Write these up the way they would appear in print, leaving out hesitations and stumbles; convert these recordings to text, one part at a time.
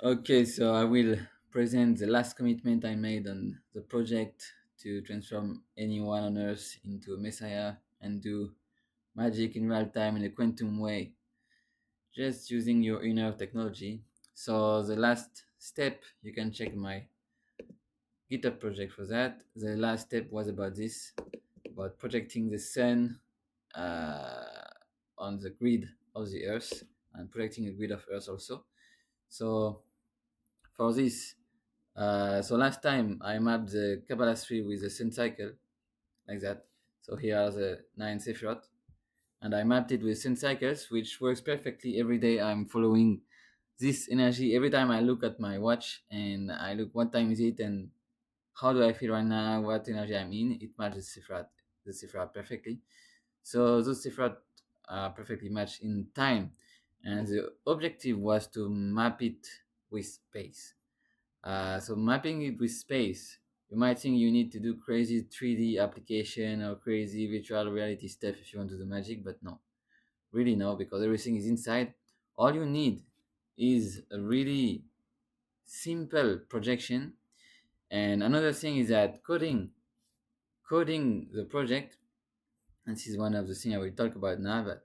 Okay, so I will present the last commitment I made on the project to transform anyone on Earth into a messiah and do magic in real time in a quantum way, just using your inner technology. So the last step, you can check my GitHub project for that. The last step was about this, about projecting the sun uh, on the grid of the Earth and projecting a grid of Earth also. So for this, so last time I mapped the Kabbalah tree with the sun cycle like that. So here are the nine Sefirot, and I mapped it with sun cycles, which works perfectly every day. I'm following this energy every time I look at my watch and I look what time is it and how do I feel right now, what energy I'm in. It matches the Sefirot perfectly. So those Sefirot are perfectly matched in time, and the objective was to map it with space. So mapping it with space, you might think you need to do crazy 3D application or crazy virtual reality stuff if you want to do magic, but no, really no, because everything is inside. All you need is a really simple projection. And another thing is that coding the project, and this is one of the things I will talk about now, but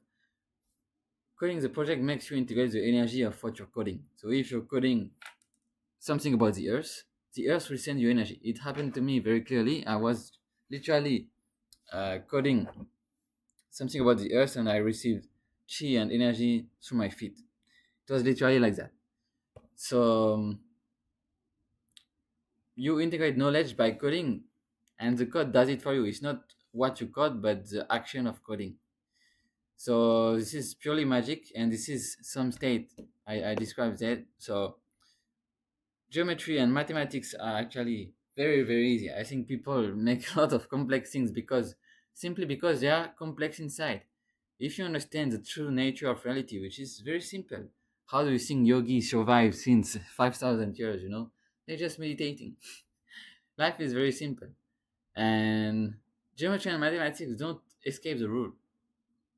coding the project makes you integrate the energy of what you're coding. So if you're coding something about the earth will send you energy. It happened to me very clearly. I was literally coding something about the earth and I received chi and energy through my feet. It was literally like that. So you integrate knowledge by coding and the code does it for you. It's not what you code, but the action of coding. So this is purely magic and this is some state I described that. So geometry and mathematics are actually very easy. I think people make a lot of complex things because simply because they are complex inside. If you understand the true nature of reality, which is very simple, how do you think yogis survive since 5,000 years? They're just meditating. Life is very simple, and geometry and mathematics don't escape the rule.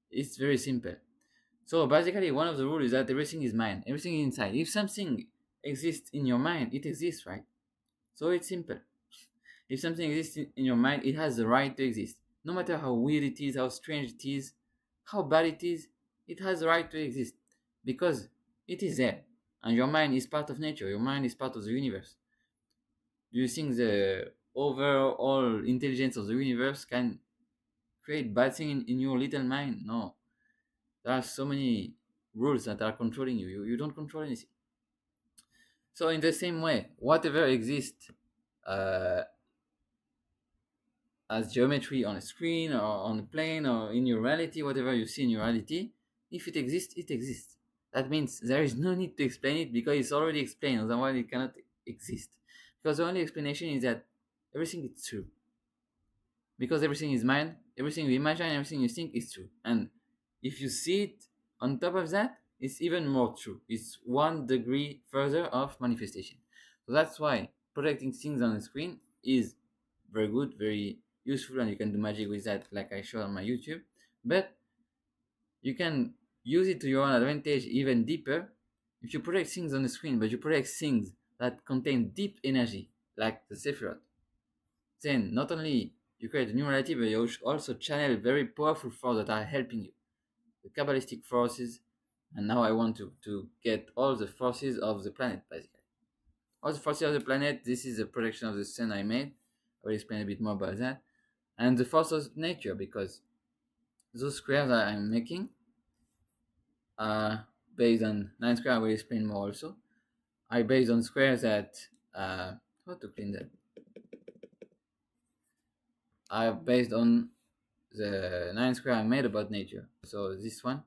It's very simple. So basically, one of the rules is that everything is mind, everything is inside. If something exists in your mind, it exists, right? So it's simple. If something exists in your mind, it has the right to exist. No matter how weird it is, how strange it is, how bad it has the right to exist because it is there. And your mind is part of nature, your mind is part of the universe. Do you think the overall intelligence of the universe can create bad things in your little mind? No. There are so many rules that are controlling you. You don't control anything. So, in the same way, whatever exists uh, as geometry on a screen or on a plane or in your reality, whatever you see in your reality, if it exists, it exists. That means there is no need to explain it because it's already explained, otherwise it cannot exist. Because the only explanation is that everything is true. Because everything is mind, everything you imagine, everything you think is true. And if you see it on top of that, it's even more true. It's 1 degree further of manifestation. So that's why projecting things on the screen is very good, very useful, and you can do magic with that, like I showed on my YouTube. But you can use it to your own advantage even deeper if you project things on the screen, but you project things that contain deep energy, like the Sephiroth. Then not only you create a new reality, but you also channel very powerful forces that are helping you. The Kabbalistic forces, and now I want to get all the forces of the planet, basically. All the forces of the planet, this is a projection of the sun I made. I will explain a bit more about that. And the forces of nature, because those squares that I'm making are based on 9 square, I will explain more also. I based on squares that, how to clean that? Are based on the 9 square I made about nature. So this one.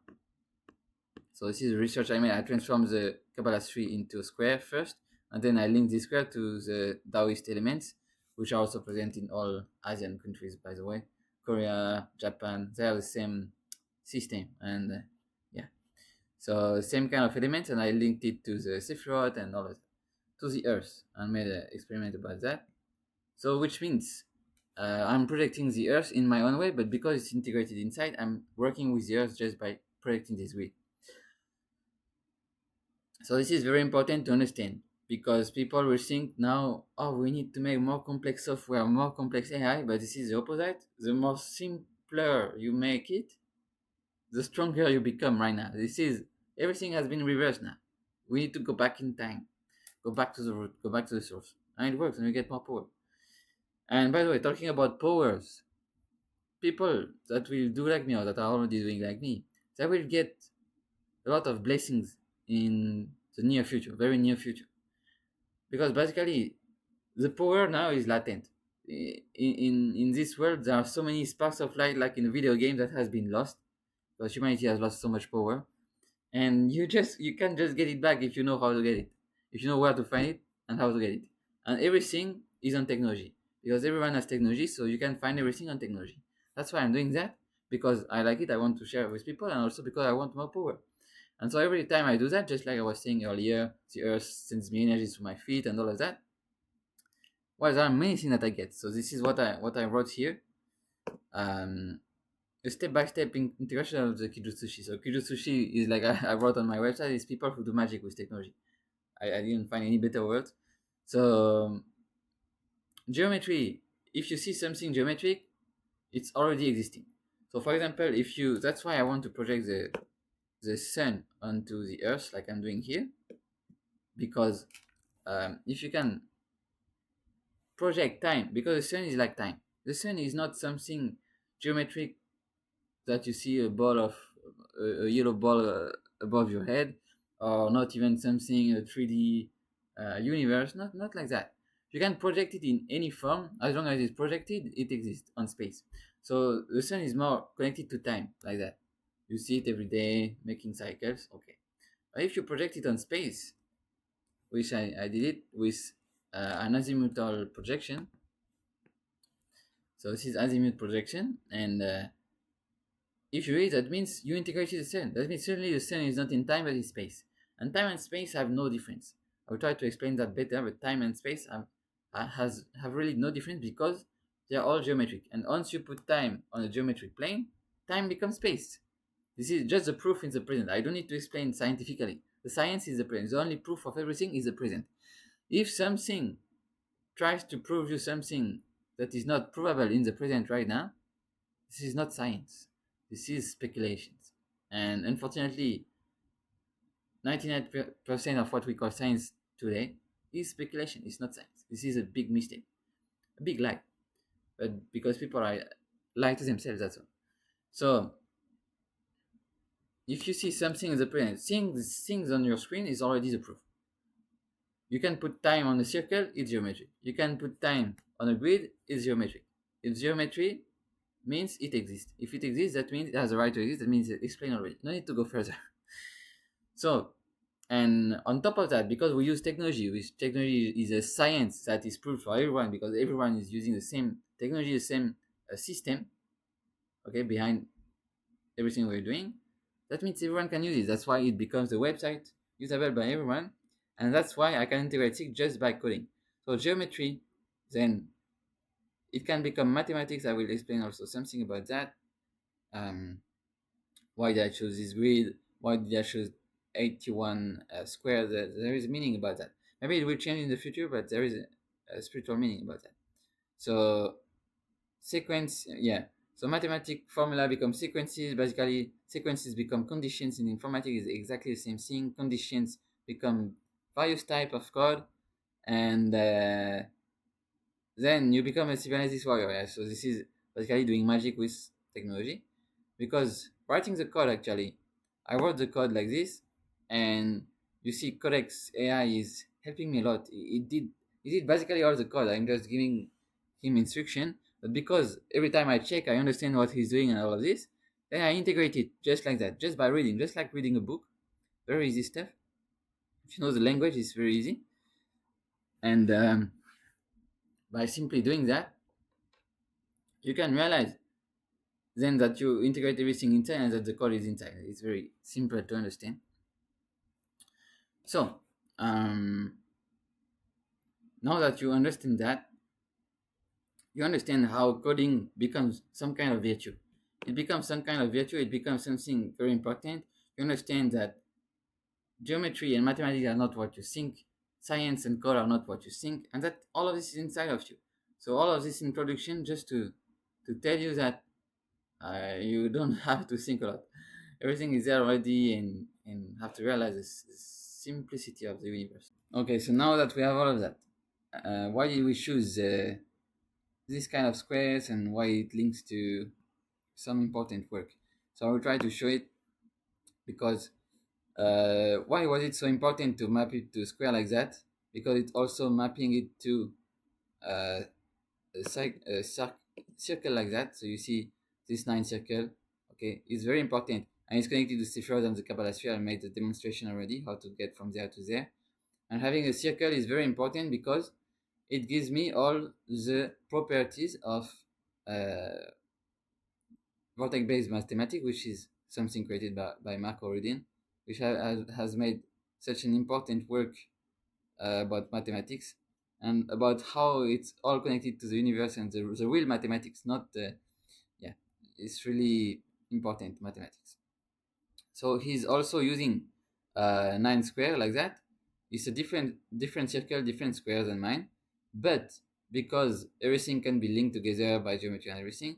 So this is research I made. I transformed the Kabbalah tree into a square first, and then I linked this square to the Taoist elements, which are also present in all Asian countries, by the way. Korea, Japan, they have the same system, and yeah. So same kind of elements, and I linked it to the Sephiroth and all of that, to the Earth, and made an experiment about that. So which means I'm projecting the Earth in my own way, but because it's integrated inside, I'm working with the Earth just by projecting this way. So this is very important to understand because people will think now, oh, we need to make more complex software, more complex AI, but this is the opposite. The more simpler you make it, the stronger you become right now. This is everything has been reversed now. We need to go back in time, go back to the root, go back to the source, and it works, and we get more power. And by the way, talking about powers, people that will do like me or that are already doing like me, they will get a lot of blessings in the near future, very near future, because basically the power now is latent. In this world, there are so many sparks of light, like in a video game, that has been lost because humanity has lost so much power, and you can just get it back if you know how to get it, if you know where to find it and how to get it. And everything is on technology because everyone has technology, so you can find everything on technology. That's why I'm doing that, because I like it, I want to share it with people, and also because I want more power. And so every time I do that, just like I was saying earlier, the earth sends me energy to my feet and all of that. Well, there are many things that I get. So this is what I wrote here. Um, a step-by-step integration of the Kijutsushi. So Kijutsushi is like I wrote on my website, is people who do magic with technology. I didn't find any better word. So geometry. If you see something geometric, it's already existing. So for example, if you that's why I want to project the sun onto the earth like I'm doing here, because if you can project time, because the sun is like time. The sun is not something geometric that you see a ball of a yellow ball above your head, or not even something a 3D universe. Not like that. You can project it in any form as long as it's projected. It exists on space. So the sun is more connected to time, like that. You see it every day making cycles. Okay, but if you project it on space, which I did it with an azimuthal projection. So this is azimuth projection, and if you read, that means you integrated the sun. That means certainly the sun is not in time but in space. And time and space have no difference. I will try to explain that better, but time and space have really no difference because they are all geometric. And once you put time on a geometric plane, time becomes space. This is just the proof in the present. I don't need to explain scientifically. The science is the present. The only proof of everything is the present. If something tries to prove you something that is not provable in the present right now, this is not science. This is speculations. And unfortunately, 99% of what we call science today is speculation. It's not science. This is a big mistake, a big lie. But because people are lie to themselves, that's all. So if you see something in the present, seeing the things on your screen is already the proof. You can put time on a circle, it's geometry. You can put time on a grid, it's geometry. If geometry means it exists. If it exists, that means it has a right to exist. That means it's explained already. No need to go further. So, and on top of that, because we use technology, which technology is a science that is proved for everyone, because everyone is using the same technology, the same system, okay, behind everything we're doing. That means everyone can use it. That's why it becomes a website usable by everyone, and that's why I can integrate it just by coding. So geometry, then it can become mathematics. I will explain also something about that. Um, why did I choose this grid? Why did I choose 81 square? There is meaning about that. Maybe it will change in the future, but there is a spiritual meaning about that. So sequence, yeah. So mathematic formula become sequences. Basically, sequences become conditions. In informatics, is exactly the same thing. Conditions become various type of code, and then you become a cybernetics warrior. Yeah? So this is basically doing magic with technology, because writing the code, actually, I wrote the code like this, and you see Codex AI is helping me a lot. It did basically all the code. I'm just giving him instruction, but because every time I check, I understand what he's doing and all of this, then I integrate it just like that, just by reading, just like reading a book. Very easy stuff. If you know the language, it's very easy. And by simply doing that, you can realize then that you integrate everything inside and that the code is inside. It's very simple to understand. So now that you understand that, you understand how coding becomes some kind of virtue. It becomes some kind of virtue. It becomes something very important. You understand that geometry and mathematics are not what you think, science and code are not what you think, and that all of this is inside of you. So all of this introduction just to tell you that you don't have to think a lot. Everything is there already, and have to realize the simplicity of the universe. Okay, so now that we have all of that, why did we choose this kind of squares and why it links to some important work? So I will try to show it because why was it so important to map it to square like that? Because it's also mapping it to uh, circle like that. So you see this 9 circle. Okay, it's very important and it's connected to Cepheroid and the Kabbalah sphere. I made the demonstration already how to get from there to there. And having a circle is very important because it gives me all the properties of uh, vortex-based mathematics, which is something created by Marco Rudin, which has made such an important work about mathematics and about how it's all connected to the universe and the real mathematics, not the, yeah, it's really important mathematics. So he's also using 9 square like that. It's a different circle, different squares than mine, but because everything can be linked together by geometry and everything,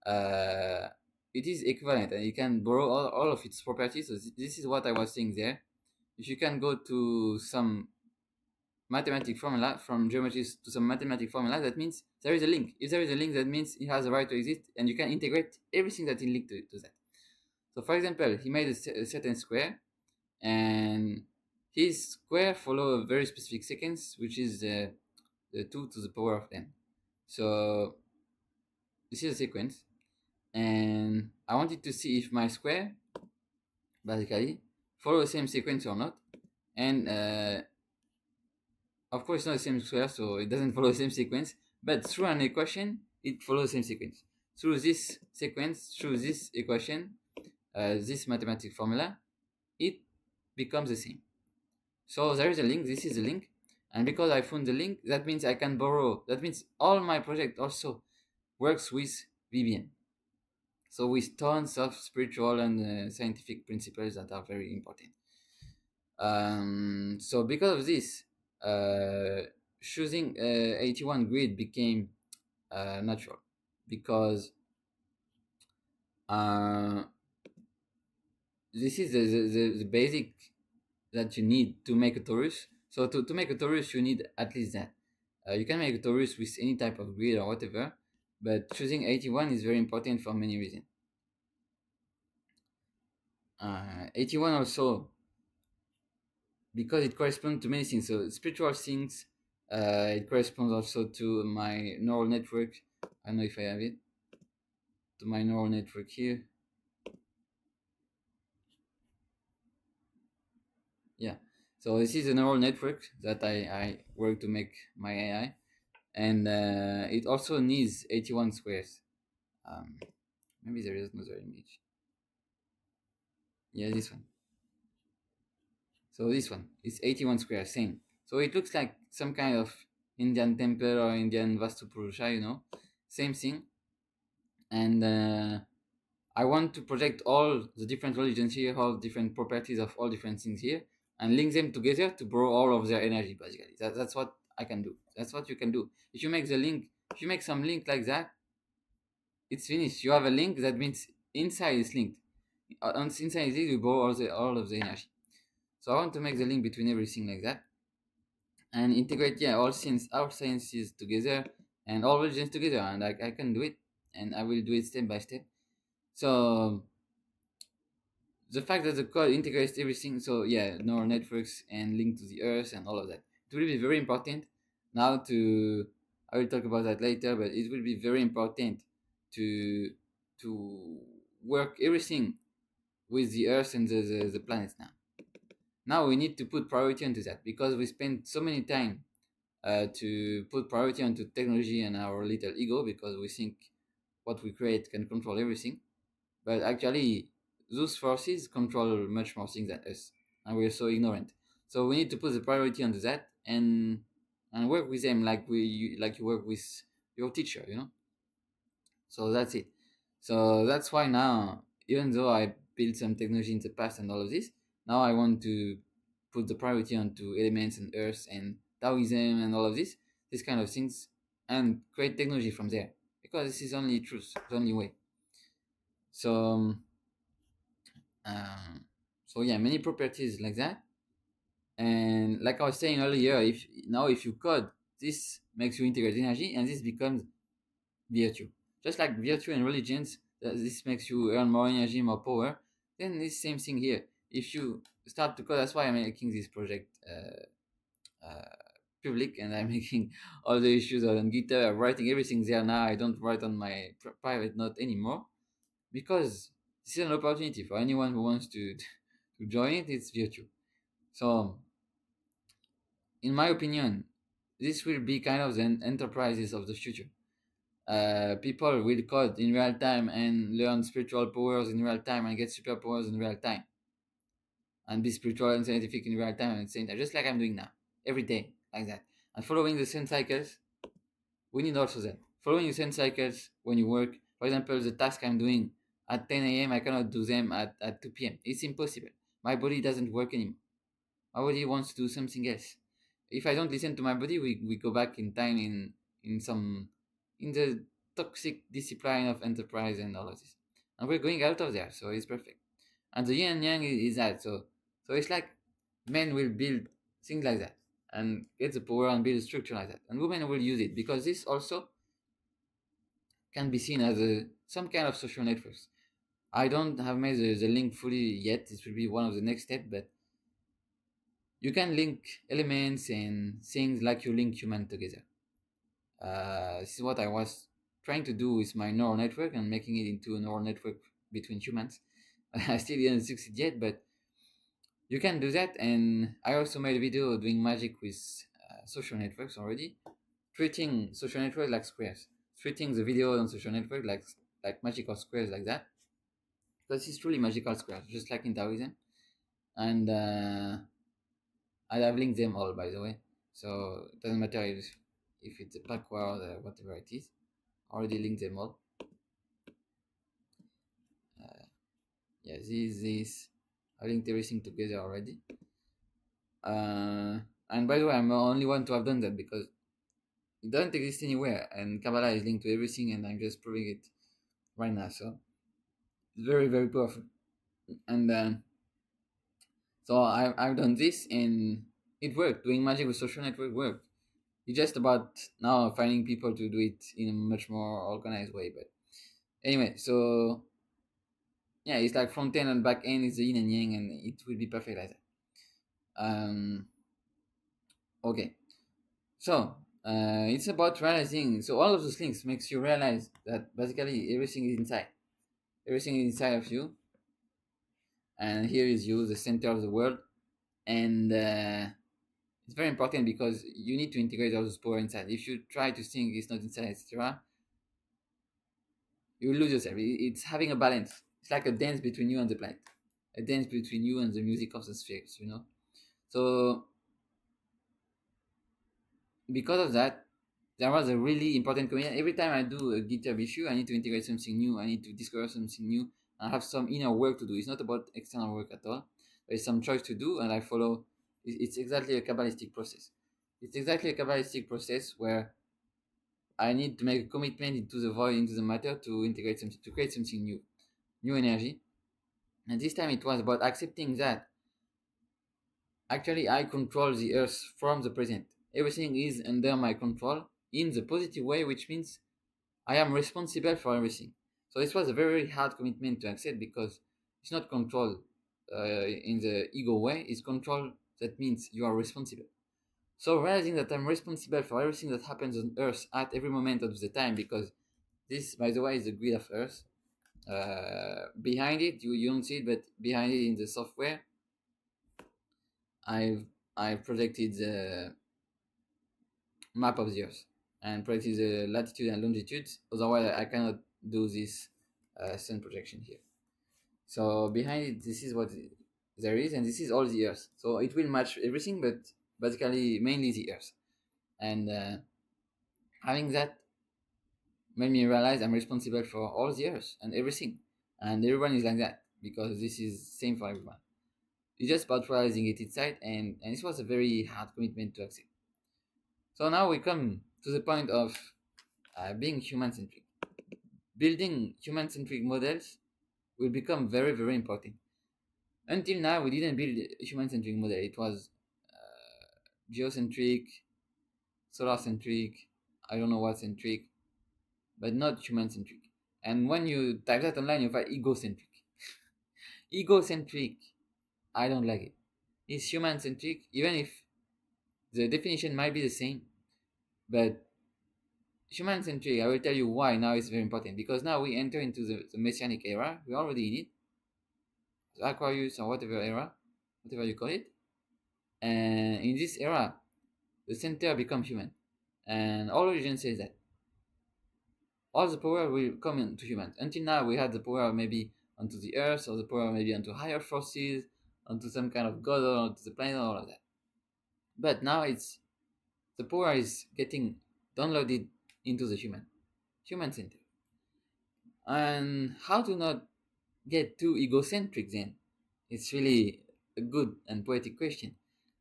uh, it is equivalent and you can borrow all of its properties. So this is what I was saying there. If you can go to some mathematic formula from geometry to some mathematic formula, that means there is a link. If there is a link, that means it has a right to exist, and you can integrate everything that is linked to that. So, for example, he made a certain square, and his square follow a very specific sequence, which is the 2 to the power of n. So this is a sequence, and I wanted to see if my square basically follow the same sequence or not. And of course, it's not the same square, so it doesn't follow the same sequence. But through an equation, it follows the same sequence. Through this sequence, through this equation, this mathematical formula, it becomes the same. So there is a link. This is a link, and because I found the link, that means I can borrow. That means all my project also works with VBM. So with tons of spiritual and scientific principles that are very important. So because of this, choosing 81 grid became natural because uh, this is the basic that you need to make a torus. So to make a torus, you need at least that. You can make a torus with any type of grid or whatever, but choosing 81 is very important for many reasons. 81 also because it corresponds to many things. So spiritual things, it corresponds also to my neural network. I don't know if I have it. To my neural network here. Yeah. So this is a neural network that I work to make my AI, and it also needs 81 squares. Um, Maybe there is another image. Yeah, this one. So this one is 81 squares, same. So it looks like some kind of Indian temple or Indian Vastu Purusha, same thing. And I want to project all the different religions here, all different properties of all different things here, and link them together to borrow all of their energy. Basically, that's what I can do. That's what you can do. If you make the link, if you make some link like that, it's finished. You have a link that means inside is linked. On inside this, you borrow all of the energy. So I want to make the link between everything like that, and integrate all sciences together and all religions together, and I can do it, and I will do it step by step. So the fact that the code integrates everything, so yeah, neural networks and link to the earth and all of that, it will be very important. Now to I will talk about that later, but it will be very important to to work everything with the earth and the planets now. Now we need to put priority onto that because we spend so many time to put priority onto technology and our little ego because we think what we create can control everything. But actually, those forces control much more things than us, and we're so ignorant. So we need to put the priority onto that and work with them like you work with your teacher. So that's it. So that's why now, even though I built some technology in the past and all of this, now I want to put the priority onto elements and Earth and Taoism and all of this kind of things, and create technology from there, because this is only truth, the only way. So um, so yeah, many properties like that. And like I was saying earlier, if you code, this makes you integrate energy, and this becomes virtue. Just like virtue and religions, this makes you earn more energy, more power. Then this same thing here. If you start to code, that's why I'm making this project public, and I'm making all the issues on GitHub. I'm writing everything there now. I don't write on my private note anymore, because this is an opportunity for anyone who wants to to join it. It's virtue. So, in my opinion, this will be kind of the enterprises of the future. People will code in real time and learn spiritual powers in real time and get superpowers in real time and be spiritual and scientific in real time and at the same time, just like I'm doing now, every day, like that. And following the same cycles, we need also that. Following the same cycles when you work, for example, the task I'm doing at 10 a.m., I cannot do them at 2 p.m. It's impossible. My body doesn't work anymore. My body wants to do something else. If I don't listen to my body, we go back in time in some in the toxic discipline of enterprise and all of this, and we're going out of there. So it's perfect. And the yin and yang is that. So it's like men will build things like that and get the power and build a structure like that, and women will use it, because this also can be seen as some kind of social networks. I don't have made the link fully yet. This will be one of the next steps, but you can link elements and things like you link human together. This is what I was trying to do with my neural network and making it into a neural network between humans. I still didn't succeed yet, but you can do that. And I also made a video doing magic with social networks already, treating social networks like squares, treating the video on social network like magical squares like that, because it's truly magical squares, just like in Taoism. And I have linked them all, by the way, so it doesn't matter if it's a backward whatever it is. Already linked them all. Yeah, this I linked everything together already. And by the way, I'm the only one to have done that, because it doesn't exist anywhere, and Kabbalah is linked to everything, and I'm just proving it right now. So it's very, very powerful. And so I've done this, and it worked. Doing magic with social network worked. It's just about now finding people to do it in a much more organized way. But anyway, so yeah, it's like front end and back end is the yin and yang, and it will be perfect like that. Okay, so it's about realizing. So all of those links makes you realize that basically everything is inside. Everything is inside of you, and here is you, the center of the world, and it's very important, because you need to integrate all those power inside. If you try to think it's not inside, etc., you will lose yourself. It's having a balance. It's like a dance between you and the planet, a dance between you and the music of the spheres. So because of that, there was a really important commitment. Every time I do a GitHub issue, I need to integrate something new. I need to discover something new. I have some inner work to do. It's not about external work at all. There's some choice to do, and I follow. It's exactly a Kabbalistic process. It's exactly a Kabbalistic process where I need to make a commitment into the void, into the matter, to integrate something, to create something new, new energy. And this time it was about accepting that actually I control the earth from the present. Everything is under my control in the positive way, which means I am responsible for everything. So this was a very hard commitment to accept, because it's not control in the ego way, it's control that means you are responsible. So realizing that I'm responsible for everything that happens on earth at every moment of the time, because this, by the way, is the grid of earth. Behind it, you don't see it, but behind it in the software, I've I've projected the map of the Earth and projected the latitude and longitude. Otherwise, I cannot do this sun projection here. So behind it, this is what there is, and this is all the Earth. So it will match everything, but basically mainly the Earth. And having that made me realize I'm responsible for all the Earth and everything, and everyone is like that, because this is same for everyone. It's just about realizing it inside, and this was a very hard commitment to accept. So now we come to the point of being human centric. Building human centric models will become very, very important. Until now, we didn't build a human centric model. It was geocentric, solar centric, I don't know what centric, but not human centric. And when you type that online, you find egocentric. Egocentric, I don't like it. It's human centric, even if the definition might be the same, but human centric, I will tell you why now it's very important. Because now we enter into the messianic era, we're already in it, the Aquarius or whatever era, whatever you call it. And in this era, the center become human. And all religion says that. All the power will come into humans. Until now, we had the power maybe onto the earth, or the power maybe onto higher forces, onto some kind of god, or onto the planet, all of that. But now it's the power is getting downloaded into the human center. And how to not get too egocentric then? It's really a good and poetic question.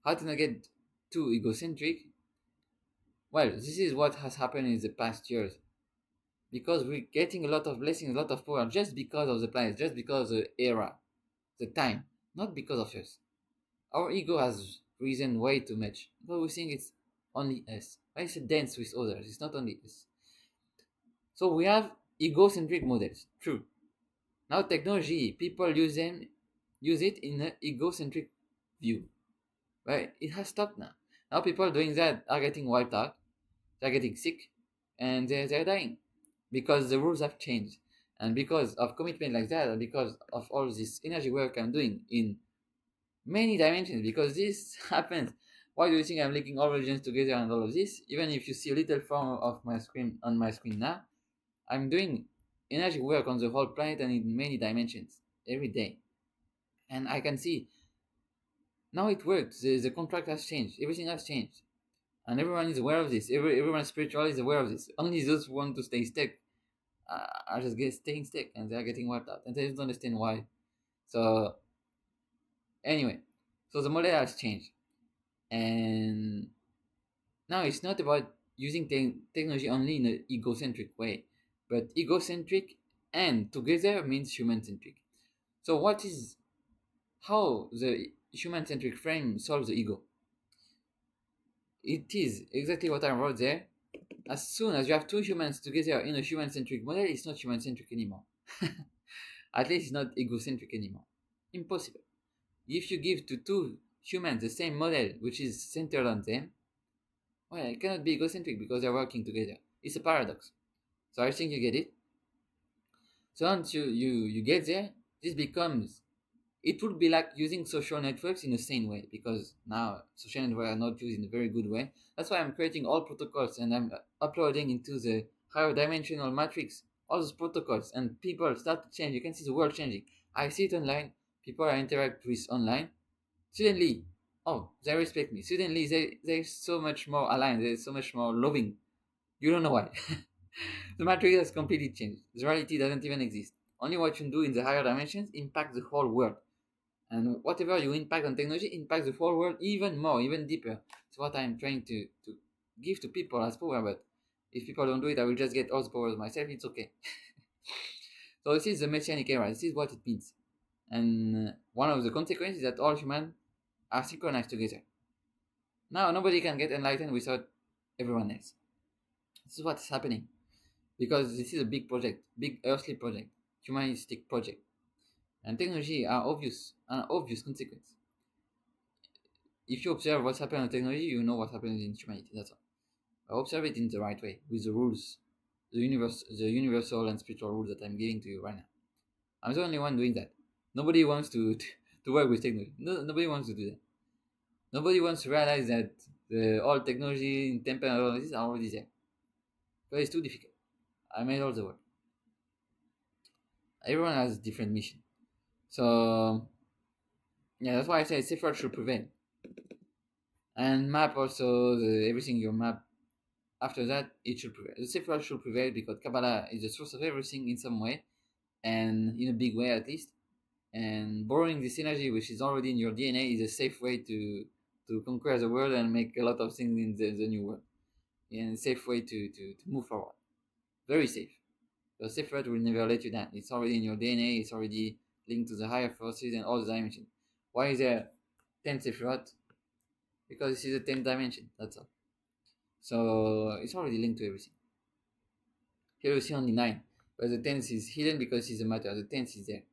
How to not get too egocentric? Well, this is what has happened in the past years. Because we're getting a lot of blessings, a lot of power, just because of the planet, just because of the era, the time, not because of us. Our ego has risen way too much, but we think it's only us. Why is it dance with others? It's not only us. So we have egocentric models, true. Now technology, people use it in an egocentric view. Right? It has stopped now. Now people doing that are getting wiped out, they're getting sick, and they're dying. Because the rules have changed. And because of commitment like that, and because of all this energy work I'm doing in many dimensions, because this happens. Why do you think I'm linking all regions together and all of this? Even if you see a little form of my screen on my screen now, I'm doing energy work on the whole planet and in many dimensions every day. And I can see now it works. The contract has changed. Everything has changed. And everyone is aware of this. Everyone spiritual is aware of this. Only those who want to stay stuck are just staying stuck, and they are getting wiped out. And they don't understand why. So, anyway, so the model has changed. And now it's not about using technology only in an egocentric way, but egocentric and together means human centric. So, how the human centric frame solves the ego? It is exactly what I wrote there. As soon as you have two humans together in a human centric model, it's not human centric anymore. At least it's not egocentric anymore. Impossible. If you give to two humans the same model which is centered on them, well, it cannot be egocentric because they're working together. It's a paradox. So I think you get it. So once you get there, this becomes, it would be like using social networks in a sane way, because now social networks are not used in a very good way. That's why I'm creating all protocols and I'm uploading into the higher dimensional matrix all those protocols, and people start to change. You can see the world changing. I see it online. People I interact with online. Suddenly, oh, they respect me. Suddenly, they're so much more aligned. They're so much more loving. You don't know why. The matrix has completely changed. The reality doesn't even exist. Only what you do in the higher dimensions impacts the whole world. And whatever you impact on technology impacts the whole world even more, even deeper. It's what I'm trying to give to people as power, but if people don't do it, I will just get all the powers myself. It's okay. So this is the messianic era. This is what it means. And one of the consequences is that all humans are synchronized together. Now nobody can get enlightened without everyone else. This is what's happening. Because this is a big project, big earthly project, humanistic project. And technology are an obvious consequence. If you observe what's happening in technology, you know what happens in humanity. That's all. Observe it in the right way, with the rules, the universal and spiritual rules that I'm giving to you right now. I'm the only one doing that. Nobody wants to work with technology. No, nobody wants to do that. Nobody wants to realize that all technology in temper and all of this are already there. But it's too difficult. I made all the work. Everyone has a different mission. So yeah, that's why I say safer should prevail. And map also everything you map after that it should prevail. The safer should prevail because Kabbalah is the source of everything in some way, and in a big way at least. and borrowing this energy, which is already in your DNA, is a safe way to conquer the world and make a lot of things in the new world, and a safe way to move forward. Very safe. The Sephirot will never let you down. It's already in your DNA. It's already linked to the higher forces and all the dimensions. Why is there 10 Sephirot? Because this is a 10th dimension. That's all. So it's already linked to everything. Here you see only 9. But the 10th is hidden because it's a matter. The 10th is there.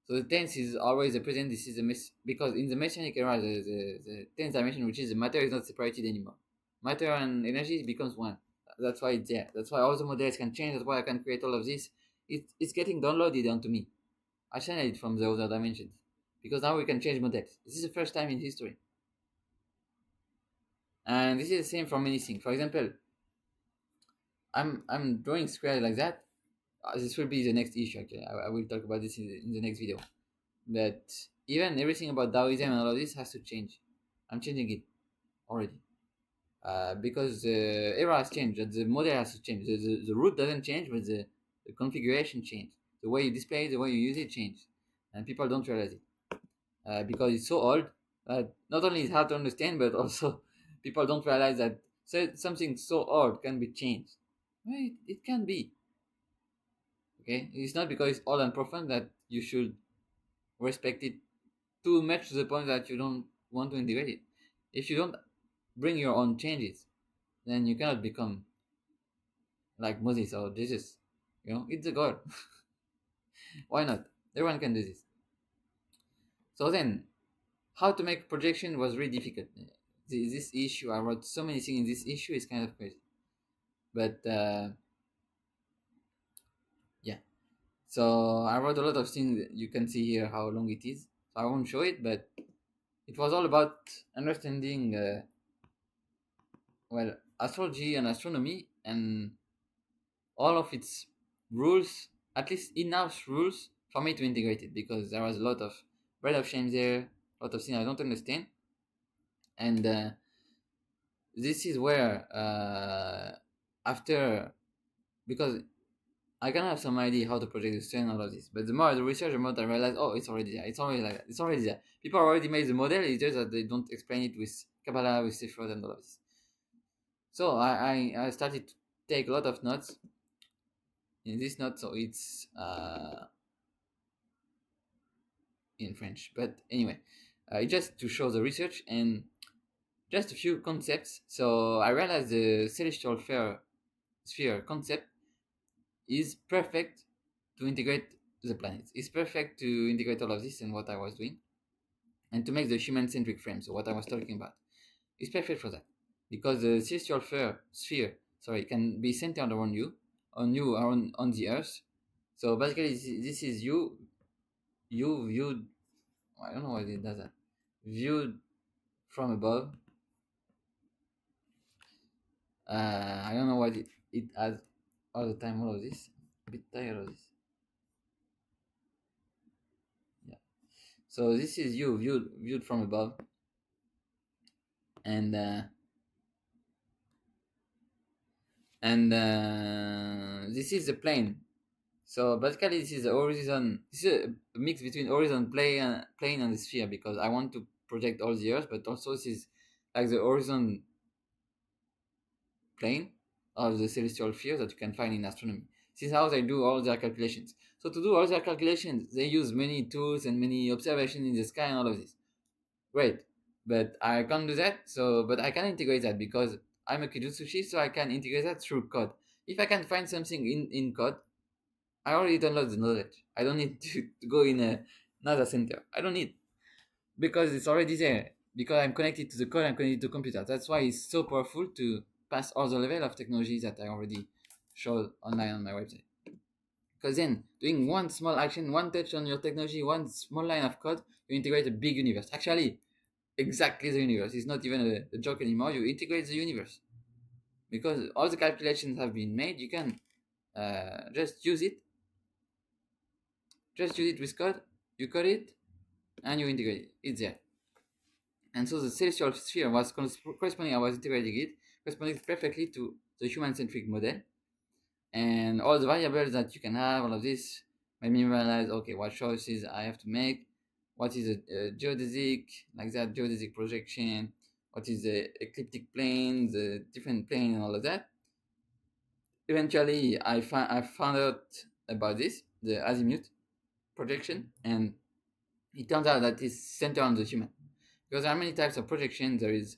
So the 10th is always the present. This is because in the Messianic era, the 10th dimension, which is the matter, is not separated anymore. Matter and energy becomes one. That's why it's there. That's why all the models can change. That's why I can create all of this. It's getting downloaded onto me. I channel it from the other dimensions because now we can change models. This is the first time in history, and this is the same for many things. For example, I'm drawing squares like that. This will be the next issue. Actually, I will talk about this in the next video. But even everything about Taoism and all of this has to change. I'm changing it already. Because the era has changed, the model has to change. The root doesn't change, but the configuration change. The way you display it, the way you use it change. And people don't realize it. Because it's so old, not only it's hard to understand, but also people don't realize that something so old can be changed. Well, it can be. Okay? It's not because it's old and profound that you should respect it too much to the point that you don't want to integrate it. If you don't bring your own changes, then you cannot become like Moses or Jesus. It's a God. Why not? Everyone can do this. So then, how to make projection was really difficult. This issue, I wrote so many things in this issue, is kind of crazy. But yeah. So I wrote a lot of things. You can see here how long it is. So I won't show it, but it was all about understanding, astrology and astronomy and all of its rules, at least enough rules for me to integrate it, because there was a lot of bread of shame there, a lot of things I don't understand. And this is where, after, because I can have some idea how to project the strain and all of this, but the more I research, the more I realize, oh, it's already there. It's already like that. It's already there. People already made the model. It's just that they don't explain it with Kabbalah, with Sephirot, and all of this. So I started to take a lot of notes in this note. So it's in French, but anyway, just to show the research and just a few concepts. So I realized the celestial sphere concept is perfect to integrate the planets. It's perfect to integrate all of this and what I was doing, and to make the human-centric frame. So what I was talking about is perfect for that, because the celestial sphere, can be centered around you, on the Earth. So basically, this is you viewed. I don't know why it does that. Viewed from above. I don't know why it has all the time all of this. A bit tired of this. Yeah. So this is you viewed from above, and this is the plane. So basically, this is the horizon. This is a mix between horizon plane and the sphere, because I want to project all the Earth, but also this is like the horizon plane of the celestial sphere that you can find in astronomy. This is how they do all their calculations. So to do all their calculations, they use many tools and many observations in the sky and all of this. Great, but I can't do that. But I can integrate that because I'm a Kijutsushi, so I can integrate that through code. If I can find something in code, I already download the knowledge. I don't need to go in another center. I don't need, because it's already there. Because I'm connected to the code, I'm connected to computer. That's why it's so powerful to pass all the level of technology that I already showed online on my website. Because then, doing one small action, one touch on your technology, one small line of code, you integrate a big universe. Actually, exactly the universe. It's not even a joke anymore. You integrate the universe. Because all the calculations have been made, you can just use it. Just use it with code. You code it, and you integrate it. It's there. And so the celestial sphere was corresponding, I was integrating it, corresponding perfectly to the human-centric model. And all the variables that you can have, all of this, made me realize, okay, what choices I have to make, what is a geodesic, like that geodesic projection, what is the ecliptic plane, the different plane, and all of that. Eventually, I found out about this, the azimuth projection, and it turns out that it's centered on the human. Because there are many types of projection. There is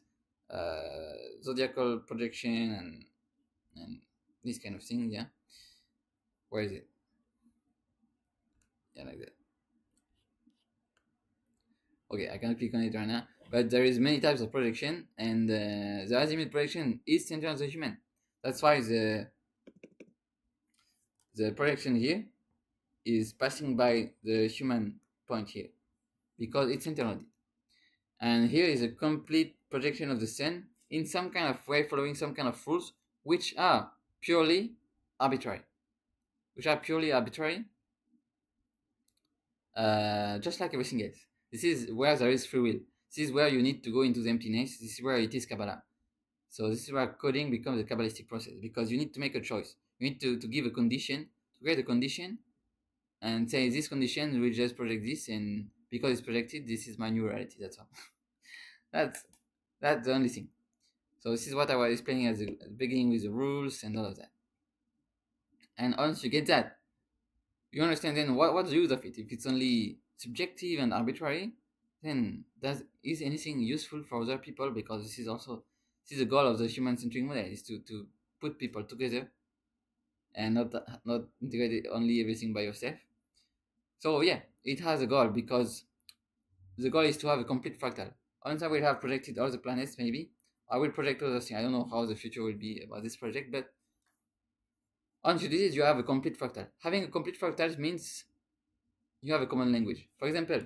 zodiacal projection and this kind of thing. Yeah, where is it? Yeah, like that. Okay, I cannot click on it right now. But there is many types of projection, and the azimuth projection is centered on the human. That's why the projection here is passing by the human point here because it's centered on it. And here is a complete projection of the sun in some kind of way, following some kind of rules, which are purely arbitrary. Which are purely arbitrary, just like everything else. This is where there is free will. This is where you need to go into the emptiness. This is where it is Kabbalah. So this is where coding becomes a Kabbalistic process because you need to make a choice. You need to give a condition, to create a condition, and say this condition will just project this, and because it's projected, this is my new reality. That's all. that's that's the only thing. So this is what I was explaining at the beginning with the rules and all of that. And once you get that, you understand then what's the use of it. If it's only subjective and arbitrary, then is anything useful for other people? Because this is the goal of the human-centric model, is to put people together and not integrate only everything by yourself. So yeah, it has a goal because the goal is to have a complete fractal. Once I will have projected all the planets, maybe I will project other things. I don't know how the future will be about this project, but once you do this, you have a complete fractal. Having a complete fractal means you have a common language. For example,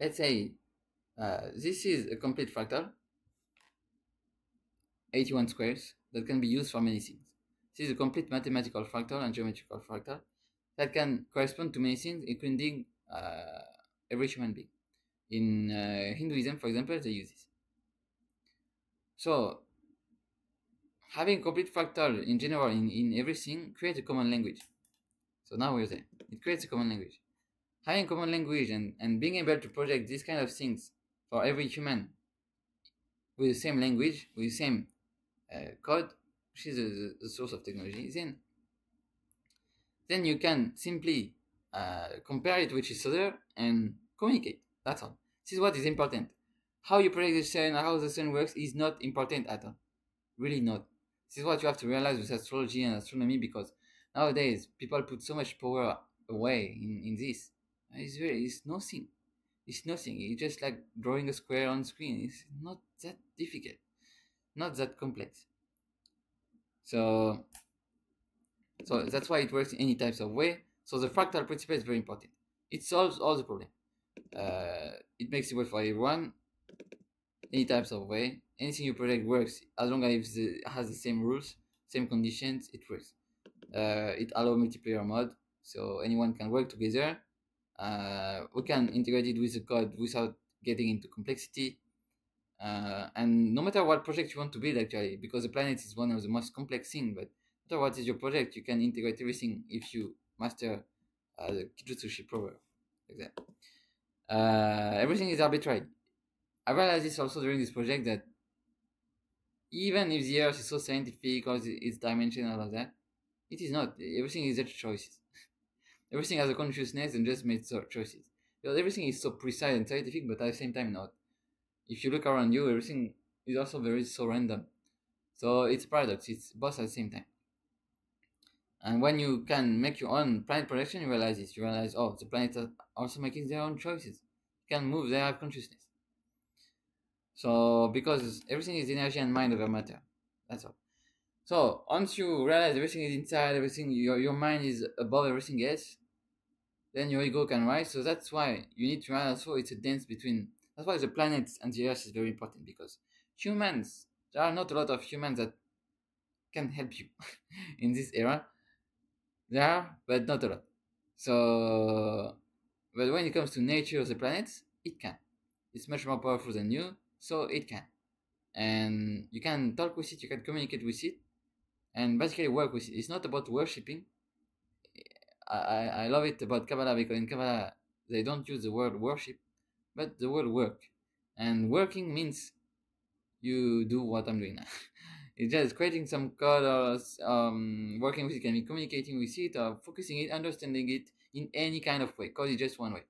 let's say this is a complete fractal, 81 squares, that can be used for many things. This is a complete mathematical fractal and geometrical fractal that can correspond to many things, including every human being. In Hinduism, for example, they use this. So, having complete fractal in general in everything creates a common language. So now we're there. It creates a common language. Having common language and being able to project these kind of things for every human with the same language, with the same code, which is the source of technology, then you can simply compare it with each other and communicate. That's all. This is what is important. How you project the sun, how the sun works is not important at all. Really not. This is what you have to realize with astrology and astronomy, because nowadays people put so much power away in this. It's nothing. It's nothing. It's just like drawing a square on screen. It's not that difficult, not that complex. So that's why it works in any types of way. So the fractal principle is very important. It solves all the problem. It makes it work for everyone, any types of way. Anything you project works as long as it has the same rules, same conditions. It works. It allows multiplayer mode, so anyone can work together. We can integrate it with the code without getting into complexity. And no matter what project you want to build, actually, because the planet is one of the most complex things, but no matter what is your project, you can integrate everything if you master the Kijutsushi proverb, like that. Everything is arbitrary. I realized this also during this project, that even if the Earth is so scientific or its dimension and all of that, it is not. Everything is just choices. Everything has a consciousness and just makes choices. Because everything is so precise and scientific, but at the same time not. If you look around you, everything is also very so random. So it's a paradox. It's both at the same time. And when you can make your own planet projection, you realize this. You realize, oh, the planets are also making their own choices. You can move their consciousness. So because everything is energy and mind over matter. That's all. So once you realize everything is inside, everything, your mind is above everything else, then your ego can rise. So that's why you need to realize also it's a dance between. That's why the planets and the earth is very important, because humans, there are not a lot of humans that can help you in this era. There are, but not a lot. So, but when it comes to nature of the planets, it can. It's much more powerful than you, so it can. And you can talk with it, you can communicate with it, and basically work with it. It's not about worshipping. I love it about Kabbalah because in Kabbalah they don't use the word worship, but the word work, and working means you do what I'm doing now. It's just creating some code or working with it, can be communicating with it or focusing it, understanding it in any kind of way. Code is just one way.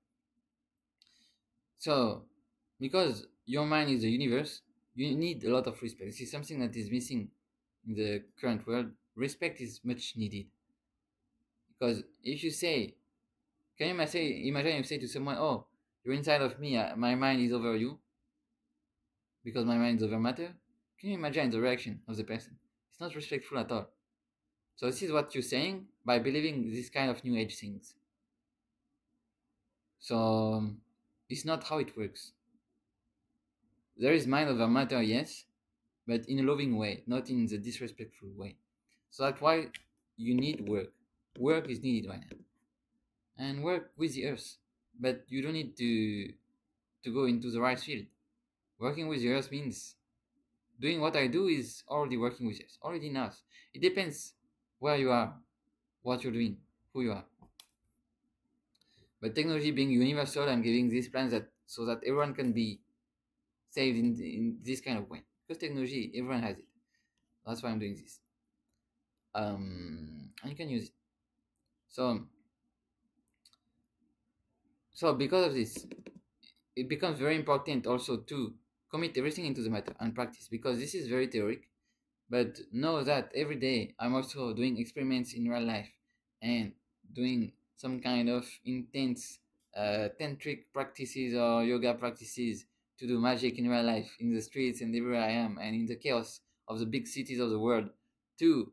So, because your mind is the universe, you need a lot of respect. This is something that is missing in the current world. Respect is much needed because if you say, can you imagine you say to someone, "Oh, you're inside of me. My mind is over you because my mind is over matter." Can you imagine the reaction of the person? It's not respectful at all. So this is what you're saying by believing this kind of new age things. So it's not how it works. There is mind over matter, yes, but in a loving way, not in the disrespectful way. So that's why you need work. Work is needed right now, and work with the earth. But you don't need to go into the rice field. Working with the earth means doing what I do is already working with earth, already enough. It depends where you are, what you're doing, who you are. But technology being universal, I'm giving these plans that so that everyone can be saved in this kind of way. Because technology, everyone has it. That's why I'm doing this. And you can use it. So, so because of this, it becomes very important also to commit everything into the matter and practice because this is very theoric. But know that every day I'm also doing experiments in real life and doing some kind of intense tantric practices or yoga practices to do magic in real life in the streets and everywhere I am and in the chaos of the big cities of the world to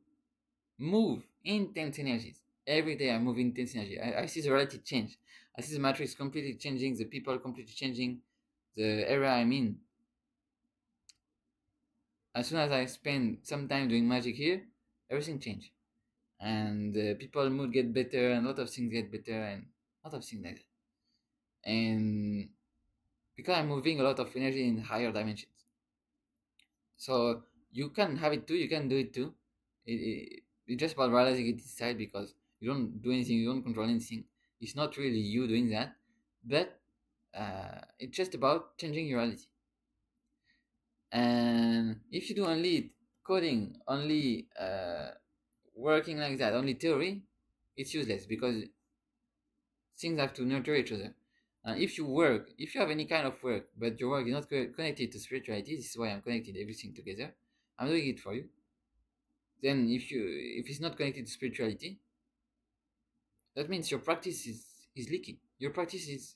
move intense energies. Every day I move intense energy. I see the reality change. I see the matrix completely changing, the people completely changing, the area I'm in. As soon as I spend some time doing magic here, everything change. And people mood get better and a lot of things get better and a lot of things like that. And because I'm moving a lot of energy in higher dimensions. So you can have it too, you can do it too. It's just about realizing it inside because you don't do anything, you don't control anything. It's not really you doing that, but it's just about changing your reality. And if you do only coding, only working like that, only theory, it's useless because things have to nurture each other. And if you work, if you have any kind of work, but your work is not connected to spirituality, this is why I'm connected everything together. I'm doing it for you. Then if it's not connected to spirituality, that means your practice is leaking. Your practice is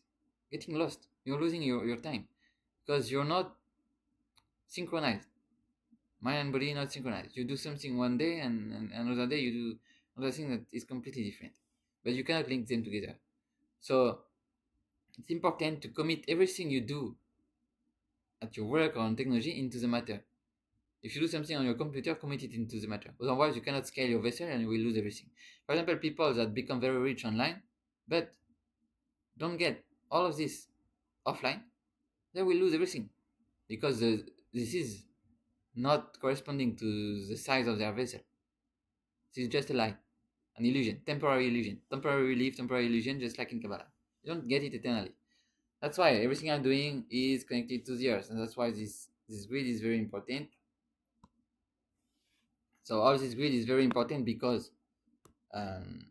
getting lost. You're losing your time because you're not synchronized. Mind and body not synchronized. You do something one day and another day you do another thing that is completely different. But you cannot link them together. So it's important to commit everything you do at your work or on technology into the matter. If you do something on your computer, commit it into the matter. Otherwise, you cannot scale your vessel and you will lose everything. For example, people that become very rich online, but don't get all of this offline, they will lose everything because this is not corresponding to the size of their vessel. This is just a lie, an illusion, temporary relief, temporary illusion, just like in Kabbalah. You don't get it eternally. That's why everything I'm doing is connected to the earth, and that's why this grid is very important. So all this grid is very important because um,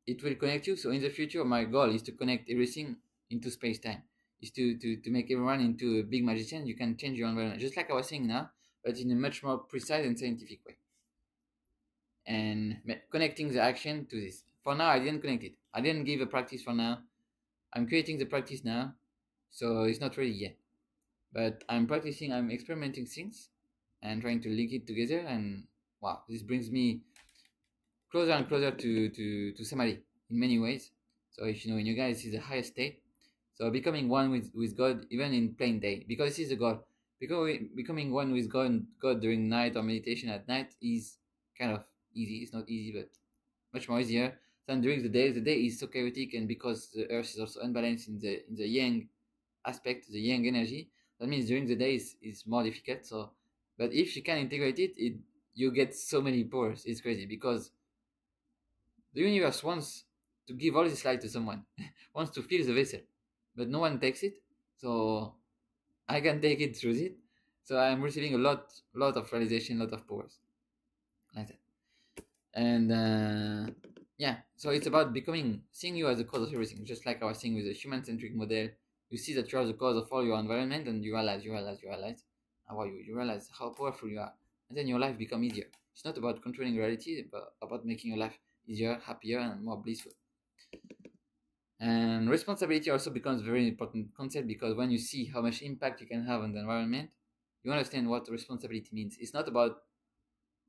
it will connect you. So in the future, my goal is to connect everything into space time. Is to make everyone into a big magician. You can change your environment, just like I was saying now, but in a much more precise and scientific way. And connecting the action to this. For now, I didn't connect it. I didn't give a practice for now. I'm creating the practice now, so it's not ready yet. But I'm practicing. I'm experimenting things and trying to link it together. And wow, this brings me closer and closer to samadhi in many ways. So if you know in yoga, this is the highest state. So becoming one with God, even in plain day, because this is a God. Becoming one with God during night or meditation at night is kind of easy. It's not easy, but much more easier than during the day. The day is so chaotic, and because the earth is also unbalanced in the yang aspect, the yang energy, that means during the day is more difficult. So, but if you can integrate it, you get so many powers. It's crazy because the universe wants to give all this light to someone, wants to fill the vessel, but no one takes it. So I can take it through it. So I'm receiving a lot of realization, lot of powers like that. And yeah, so it's about becoming, seeing you as the cause of everything, just like I was saying with the human-centric model. You see that you are the cause of all your environment, and you realize how are you. You realize how powerful you are, and then your life become easier. It's not about controlling reality, but about making your life easier, happier, and more blissful. And responsibility also becomes a very important concept, because when you see how much impact you can have on the environment, you understand what responsibility means. It's not about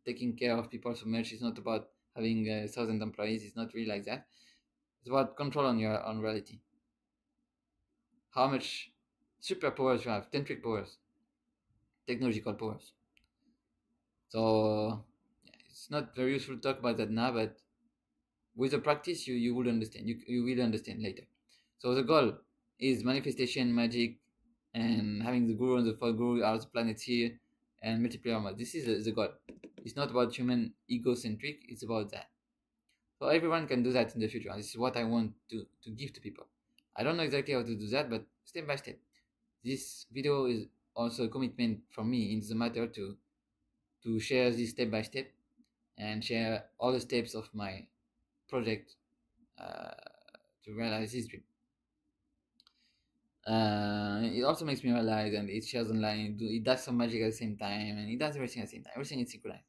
taking care of people so much. It's not about having 1,000 employees. It's not really like that. It's about control on your own reality. How much superpowers you have, tantric powers, technological powers. So yeah, it's not very useful to talk about that now, but with the practice, you will understand. You will understand later. So the goal is manifestation, magic, and having the guru and the full guru are the planets here, and multiplayer mode. This is the goal. It's not about human egocentric. It's about that. So everyone can do that in the future. And this is what I want to give to people. I don't know exactly how to do that, but step by step. This video is also a commitment from me in the matter to share this step by step and share all the steps of my project uh, to realize this dream. It also makes me realize, and it shares online. It does some magic at the same time, and it does everything at the same time. Everything is synchronized.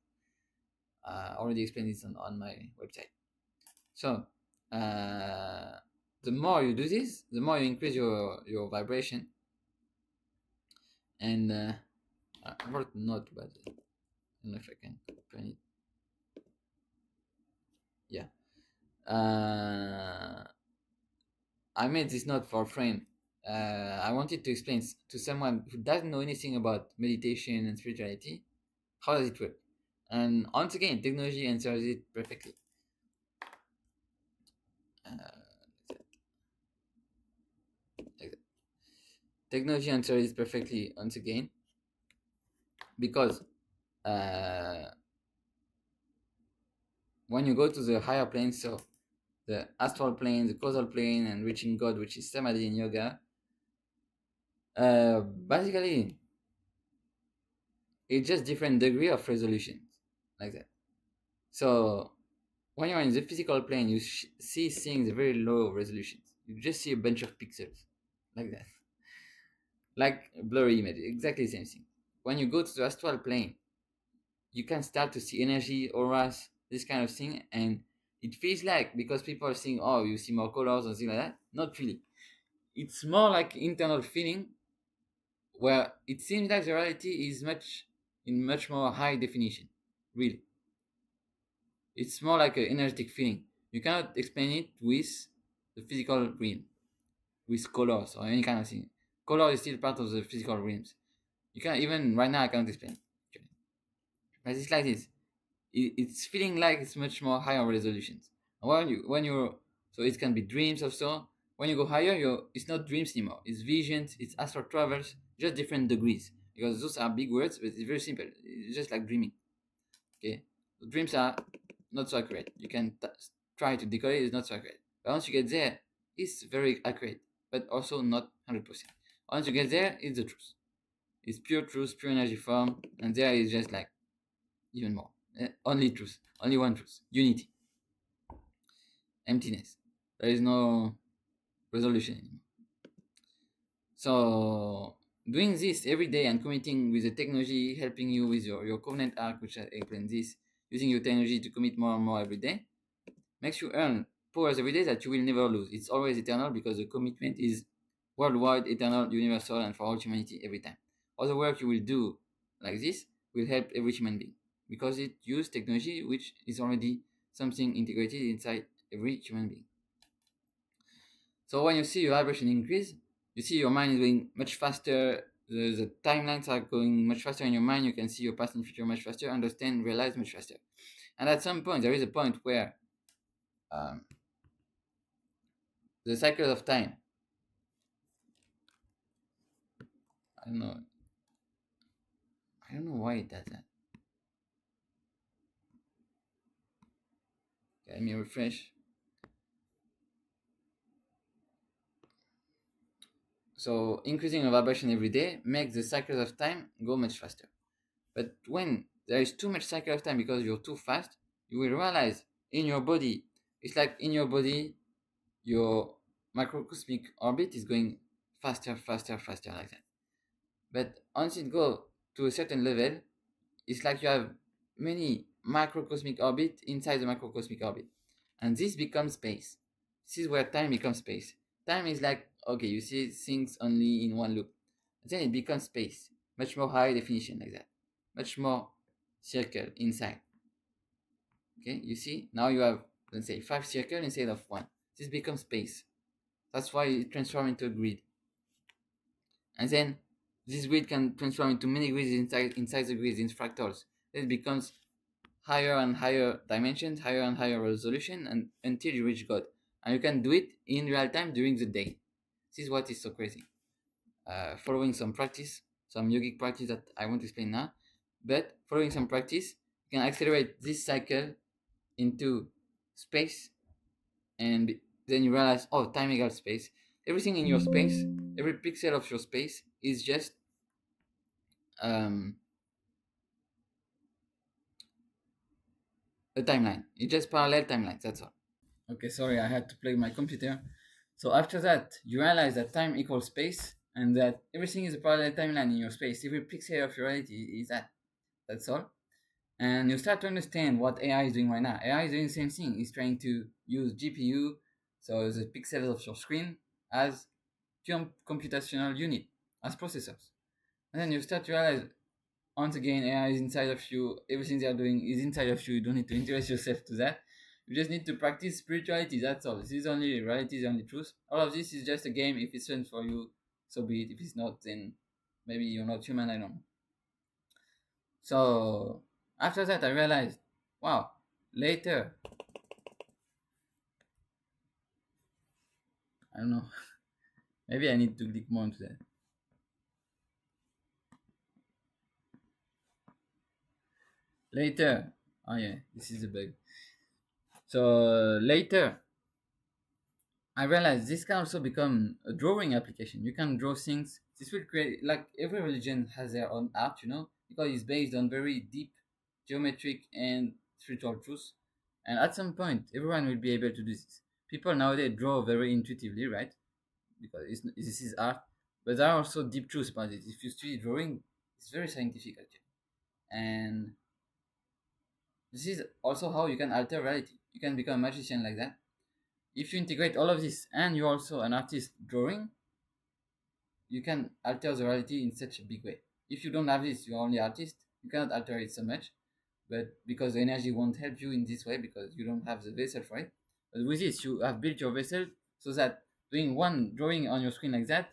I already explained this on my website. So, the more you do this, the more you increase your vibration. And I wrote a note, but I don't know if I can open it. Yeah. I made this note for a friend. I wanted to explain to someone who doesn't know anything about meditation and spirituality, how does it work. And once again, technology answers it perfectly. Like that. Technology answers it perfectly once again, because uh, when you go to the higher planes, so the astral plane, the causal plane, and reaching God, which is samadhi in yoga, basically it's just different degree of resolutions, like that. So when you're in the physical plane, you see things very low resolutions. You just see a bunch of pixels, like that, like a blurry image. Exactly the same thing. When you go to the astral plane, you can start to see energy, auras, this kind of thing, and it feels like, because people are saying, "Oh, you see more colors" or something like that. Not really. It's more like internal feeling, where it seems like the reality is much more high definition. Really, it's more like an energetic feeling. You cannot explain it with the physical realm, with colors or any kind of thing. Color is still part of the physical realms. You can, even right now I cannot explain it. But it's like this. It's feeling like it's much more higher resolutions. And when you so it can be dreams also. When you go higher, you it's not dreams anymore. It's visions. It's astral travels. Just different degrees, because those are big words, but it's very simple. It's just like dreaming. Okay, so dreams are not so accurate. You can try to decode it. It's not so accurate. But once you get there, it's very accurate, but also not 100%. Once you get there, it's the truth. It's pure truth, pure energy form, and there is just like even more. Only truth, only one truth, unity, emptiness. There is no resolution anymore. So doing this every day and committing with the technology, helping you with your covenant arc, which I explained this, using your technology to commit more and more every day, makes you earn powers every day that you will never lose. It's always eternal, because the commitment is worldwide, eternal, universal, and for all humanity every time. All the work you will do like this will help every human being, because it uses technology which is already something integrated inside every human being. So when you see your vibration increase, you see your mind is going much faster. The timelines are going much faster in your mind. You can see your past and future much faster, understand, realize much faster. And at some point, there is a point where um, the cycle of time, I don't know, I don't know why it does that. Let me refresh. So increasing your vibration every day makes the cycles of time go much faster. But when there is too much cycle of time because you're too fast, you will realize in your body, it's like in your body, your microcosmic orbit is going faster, faster, faster like that. But once it goes to a certain level, it's like you have many microcosmic orbit inside the microcosmic orbit. And this becomes space. This is where time becomes space. Time is like, okay, you see things only in one loop. Then it becomes space, much more high definition like that, much more circle inside. Okay, you see, now you have, let's say, 5 circles instead of one. This becomes space. That's why it transforms into a grid. And then this grid can transform into many grids inside the grids in fractals. Then it becomes higher and higher dimensions, higher and higher resolution, and until you reach God. And you can do it in real time during the day. This is what is so crazy. Following some practice, some yogic practice that I won't explain now, but following some practice, you can accelerate this cycle into space, and then you realize, oh, time equals space. Everything in your space, every pixel of your space is just um, a timeline. It's just parallel timelines. That's all. Okay, sorry, I had to plug my computer. So after that, you realize that time equals space, and that everything is a parallel timeline in your space. Every pixel of your reality is that. That's all. And you start to understand what AI is doing right now. AI is doing the same thing. It's trying to use GPU, so the pixels of your screen, as computational unit, as processors. And then you start to realize, once again, AI is inside of you. Everything they are doing is inside of you. You don't need to interest yourself to that. You just need to practice spirituality. That's all. This is only reality, the only truth. All of this is just a game. If it's fun for you, so be it. If it's not, then maybe you're not human. I don't know. So after that, I realized, wow. Later, I don't know. Maybe I need to click more into that. Later, oh yeah, this is a bug. So later, I realized this can also become a drawing application. You can draw things. This will create, like every religion has their own art, because it's based on very deep geometric and spiritual truths. And at some point, everyone will be able to do this. People nowadays draw very intuitively, right? Because this is art. But there are also deep truths about it. If you study drawing, it's very scientific actually. And this is also how you can alter reality. You can become a magician like that. If you integrate all of this and you're also an artist drawing, you can alter the reality in such a big way. If you don't have this, you're only artist, you cannot alter it so much. But because the energy won't help you in this way because you don't have the vessel for it. But with this, you have built your vessel so that doing one drawing on your screen like that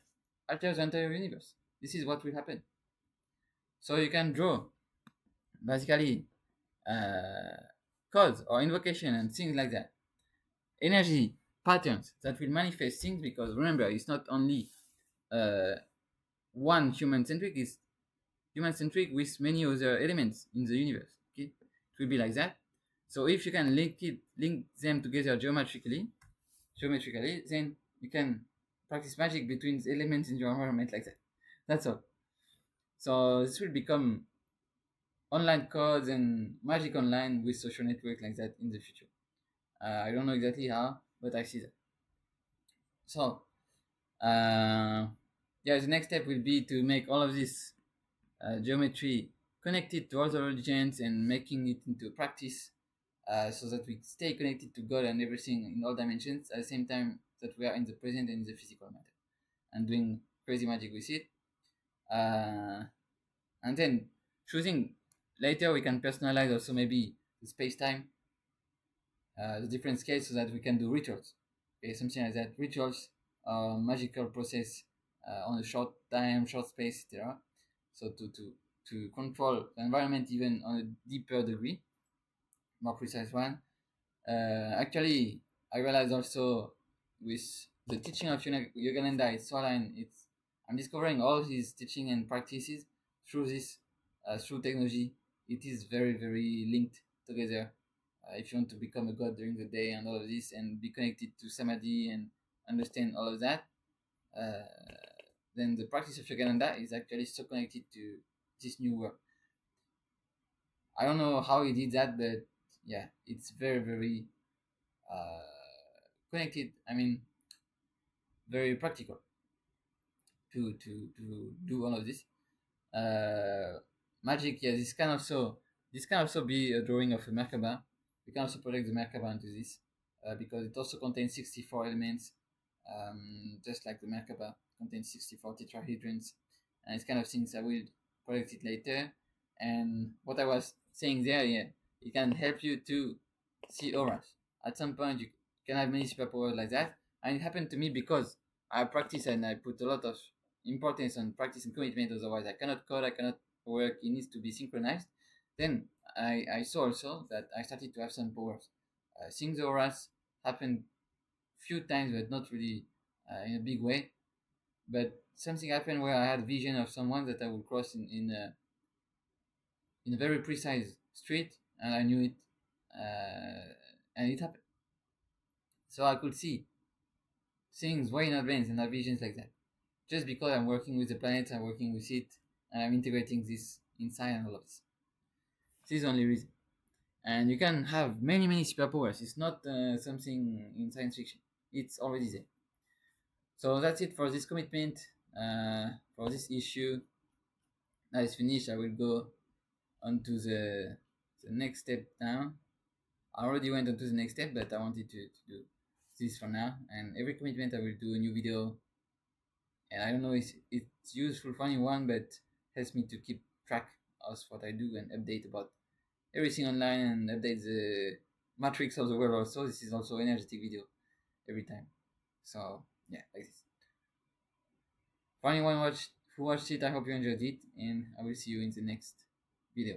alters the entire universe. This is what will happen. So you can draw basically uh, codes or invocation and things like that. Energy patterns that will manifest things, because remember, it's not only uh, one human centric, it's human centric with many other elements in the universe. Okay, it will be like that. So if you can link them together geometrically, then you can practice magic between the elements in your environment like that. That's all. So this will become online codes and magic online with social network like that in the future. I don't know exactly how, but I see that. So yeah, the next step will be to make all of this geometry connected to other religions and making it into practice, so that we stay connected to God and everything in all dimensions at the same time that we are in the present and in the physical matter and doing crazy magic with it. Uh, and then choosing, later we can personalize also maybe the space time, the different scales, so that we can do rituals. Okay, something like that. Rituals, magical process on a short time, short space, etc. So to control the environment even on a deeper degree, more precise one. Actually, I realized also with the teaching of Yogananda, it's so aligned. I'm discovering all these teaching and practices through this, through technology. It is very very linked together. If you want to become a god during the day and all of this, and be connected to samadhi and understand all of that, uh, then the practice of Yogananda is actually so connected to this new work. I don't know how he did that, but yeah, it's very, very uh, connected. I mean, very practical to do all of this. Magic, yeah, this can also be a drawing of a Merkaba. We can also project the Merkaba into this because it also contains 64 elements, just like the Merkaba contains 64 tetrahedrons, and it's kind of things I will project it later. And what I was saying there, yeah, it can help you to see auras. At some point, you can have many superpowers like that, and it happened to me because I practice and I put a lot of importance on practice and commitment. Otherwise, I cannot code, I cannot work. It needs to be synchronized. Then I saw also that I started to have some powers. Seeing the auras happened few times, but not really in a big way. But something happened where I had vision of someone that I would cross in a very precise street, and I knew it, and it happened. So I could see things way in advance and have visions like that. Just because I'm working with the planet, I'm working with it, and I'm integrating this inside and all of this. This is the only reason. And you can have many, many superpowers. It's not something in science fiction. It's already there. So that's it for this commitment, for this issue. Now it's finished. I will go on to the next step now. I already went on to the next step, but I wanted to do this for now. And every commitment, I will do a new video. And I don't know if it's useful for anyone, but helps me to keep track of what I do and update about everything online and update the matrix of the world also. This is also energetic video every time. So yeah, like this. For anyone who watched it, I hope you enjoyed it, and I will see you in the next video.